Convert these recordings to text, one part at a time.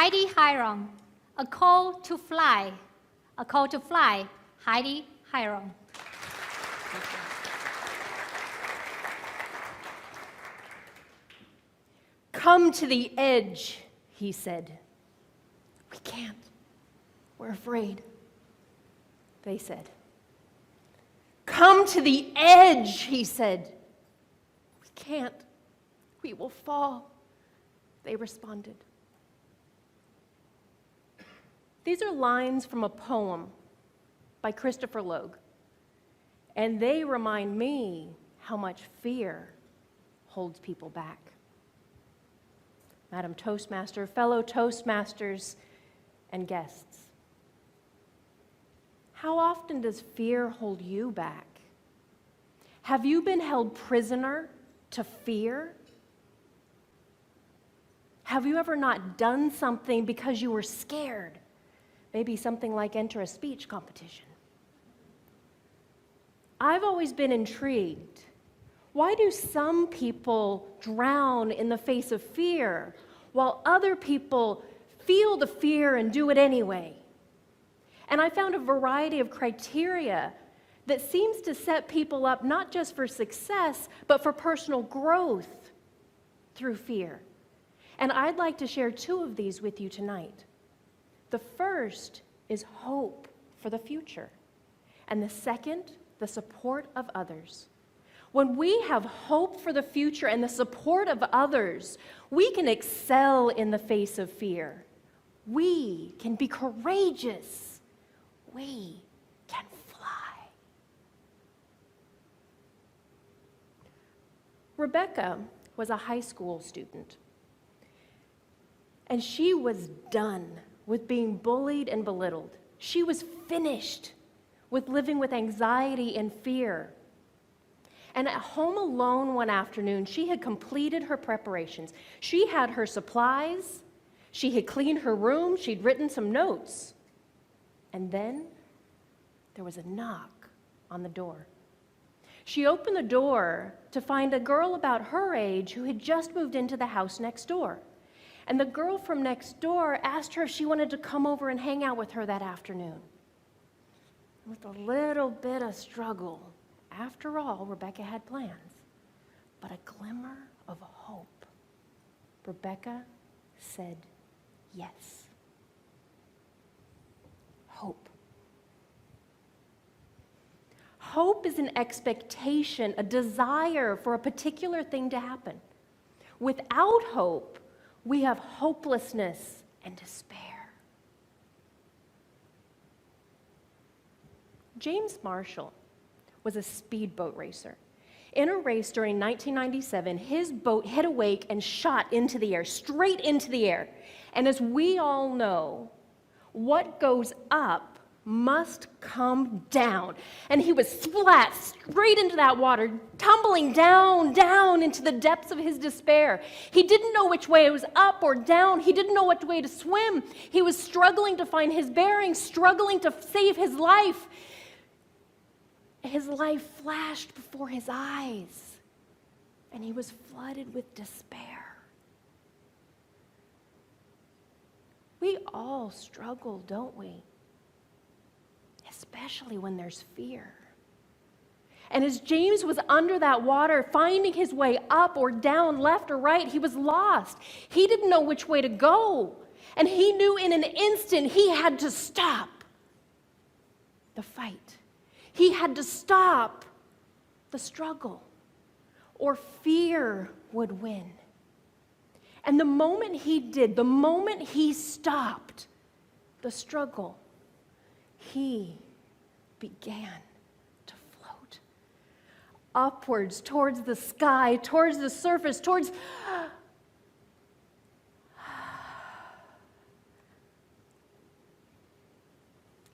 Heidi Heron, A Call to Fly. A Call to Fly, Heidi Heron. Come to the edge, he said. We can't. We're afraid, they said. Come to the edge, he said. We can't. We will fall, they responded. These are lines from a poem by Christopher Logue, and they remind me how much fear holds people back. Madam Toastmaster, fellow Toastmasters, and guests, how often does fear hold you back? Have you been held prisoner to fear? Have you ever not done something because you were scared? Maybe something like enter a speech competition. I've always been intrigued. Why do some people drown in the face of fear while other people feel the fear and do it anyway? And I found a variety of criteria that seems to set people up not just for success, but for personal growth through fear. And I'd like to share two of these with you tonight. The first is hope for the future, and the second, the support of others. When we have hope for the future and the support of others, we can excel in the face of fear. We can be courageous. We can fly. Rebecca was a high school student, and she was done with being bullied and belittled. She was finished with living with anxiety and fear. And at home alone one afternoon, she had completed her preparations. She had her supplies. She had cleaned her room. She'd written some notes. And then there was a knock on the door. She opened the door to find a girl about her age who had just moved into the house next door. And the girl from next door asked her if she wanted to come over and hang out with her that afternoon. With a little bit of struggle, after all, Rebecca had plans, but a glimmer of hope. Rebecca said yes. Hope. Hope is an expectation, a desire for a particular thing to happen. Without hope, we have hopelessness and despair. James Marshall was a speedboat racer. In a race during 1997, his boat hit a wake and shot into the air, straight into the air. And as we all know, what goes up must come down. And he was splat straight into that water, tumbling down into the depths of his despair. He didn't know which way it was, up or down. He didn't know what way to swim. He was struggling to find his bearings, struggling to save his life. His life flashed before his eyes, and he was flooded with despair. We all struggle, don't we? Especially when there's fear. And as James was under that water, finding his way up or down, left or right, he was lost. He didn't know which way to go. And he knew in an instant he had to stop the fight. He had to stop the struggle, or fear would win. And the moment he did, the moment he stopped the struggle, he began to float upwards towards the sky, towards the surface, towards... It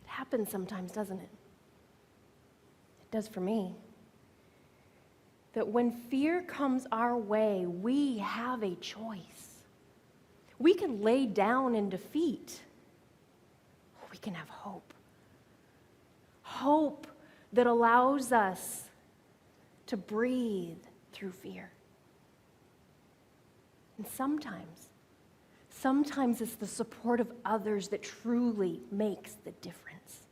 happens sometimes, doesn't it? It does for me. That when fear comes our way, we have a choice. We can lay down in defeat, or we can have hope. Hope that allows us to breathe through fear. And sometimes Sometimes it's the support of others that truly makes the difference.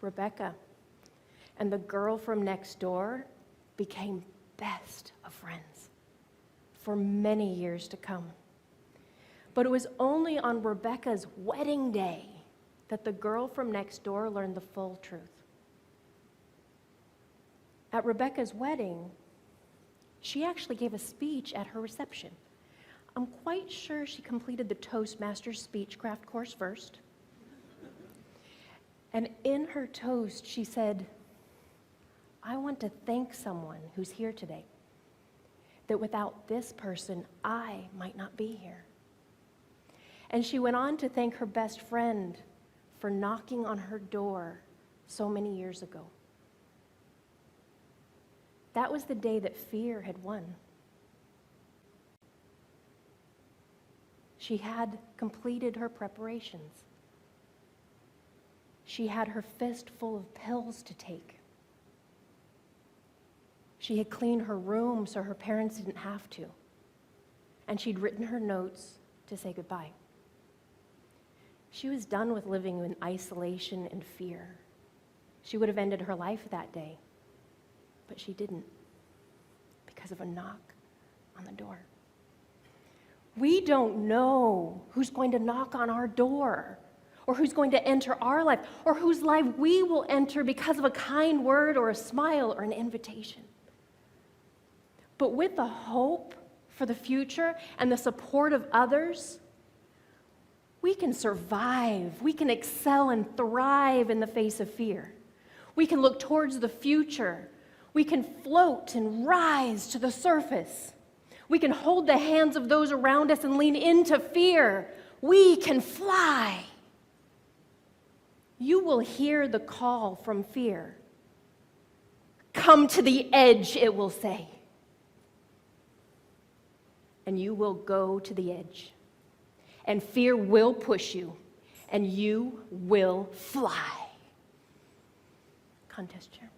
Rebecca and the girl from next door became best of friends for many years to come. But it was only on Rebecca's wedding day that the girl from next door learned the full truth. At Rebecca's wedding, she actually gave a speech at her reception. I'm quite sure she completed the Toastmasters speechcraft course first. And in her toast, she said, "I want to thank someone who's here today, that without this person, I might not be here." And she went on to thank her best friend for knocking on her door so many years ago. That was the day that fear had won. She had completed her preparations. She had her fist full of pills to take. She had cleaned her room so her parents didn't have to. And she'd written her notes to say goodbye. She was done with living in isolation and fear. She would have ended her life that day, but she didn't, because of a knock on the door. We don't know who's going to knock on our door, or who's going to enter our life, or whose life we will enter because of a kind word or a smile or an invitation. But with the hope for the future and the support of others, we can survive, we can excel and thrive in the face of fear. We can look towards the future. We can float and rise to the surface. We can hold the hands of those around us and lean into fear. We can fly. You will hear the call from fear. Come to the edge, it will say. And you will go to the edge. And fear will push you, and you will fly. Contest chair.